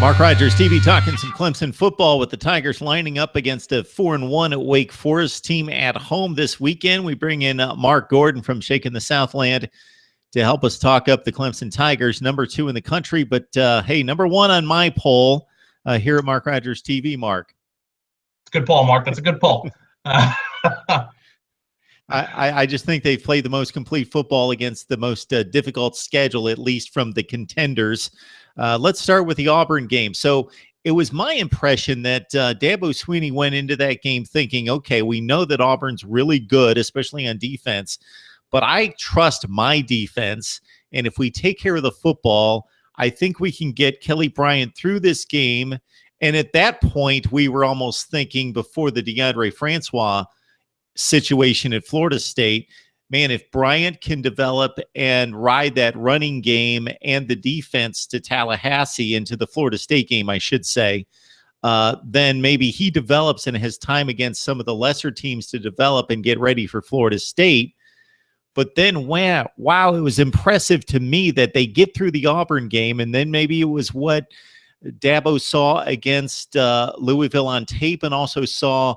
Mark Rogers TV talking some Clemson football with the Tigers lining up against a 4-1 at Wake Forest team at home this weekend. We bring in Mark Gordon from Shaking the Southland to help us talk up the Clemson Tigers, number 2 in the country. But, hey, number 1 on my poll here at Mark Rogers TV, Mark. It's a good poll, Mark. That's a good poll. I just think they've played the most complete football against the most difficult schedule, at least from the contenders. Let's start with the Auburn game. So it was my impression that Dabo Swinney went into that game thinking, okay, we know that Auburn's really good, especially on defense, but I trust my defense. And if we take care of the football, I think we can get Kelly Bryant through this game. And at that point, we were almost thinking before the DeAndre Francois situation at Florida State, man, if Bryant can develop and ride that running game and the defense to Tallahassee, into the Florida State game, I should say, then maybe he develops and has time against some of the lesser teams to develop and get ready for Florida State. But then, wow, it was impressive to me that they get through the Auburn game, and then maybe it was what Dabo saw against Louisville on tape, and also saw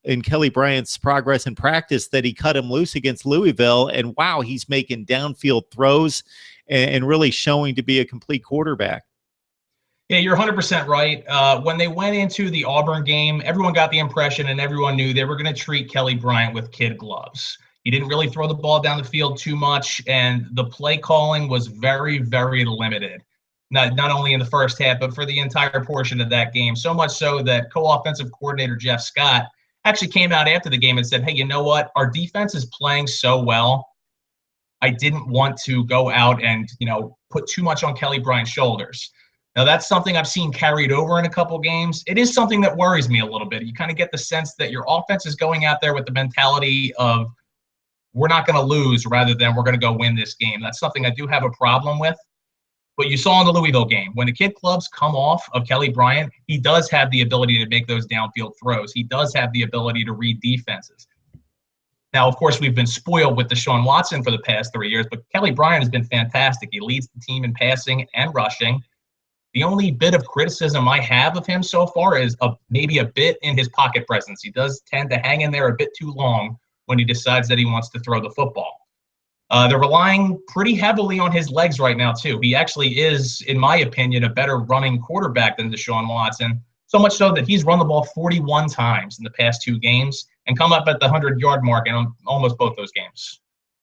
in Kelly Bryant's progress in practice that he cut him loose against Louisville, and wow, he's making downfield throws and really showing to be a complete quarterback. Yeah, you're 100% right. When they went into the Auburn game, everyone got the impression and everyone knew they were going to treat Kelly Bryant with kid gloves. He didn't really throw the ball down the field too much, and the play calling was very, very limited. Not only in the first half, but for the entire portion of that game. So much so that co-offensive coordinator Jeff Scott actually came out after the game and said, hey, you know what? Our defense is playing so well. I didn't want to go out and, put too much on Kelly Bryant's shoulders. Now, that's something I've seen carried over in a couple games. It is something that worries me a little bit. You kind of get the sense that your offense is going out there with the mentality of we're not going to lose rather than we're going to go win this game. That's something I do have a problem with. But you saw in the Louisville game, when the kid clubs come off of Kelly Bryant, he does have the ability to make those downfield throws. He does have the ability to read defenses. Now, of course, we've been spoiled with Deshaun Watson for the past 3 years, but Kelly Bryant has been fantastic. He leads the team in passing and rushing. The only bit of criticism I have of him so far is maybe a bit in his pocket presence. He does tend to hang in there a bit too long when he decides that he wants to throw the football. They're relying pretty heavily on his legs right now, too. He actually is, in my opinion, a better running quarterback than Deshaun Watson, so much so that he's run the ball 41 times in the past 2 games and come up at the 100-yard mark in almost both those games.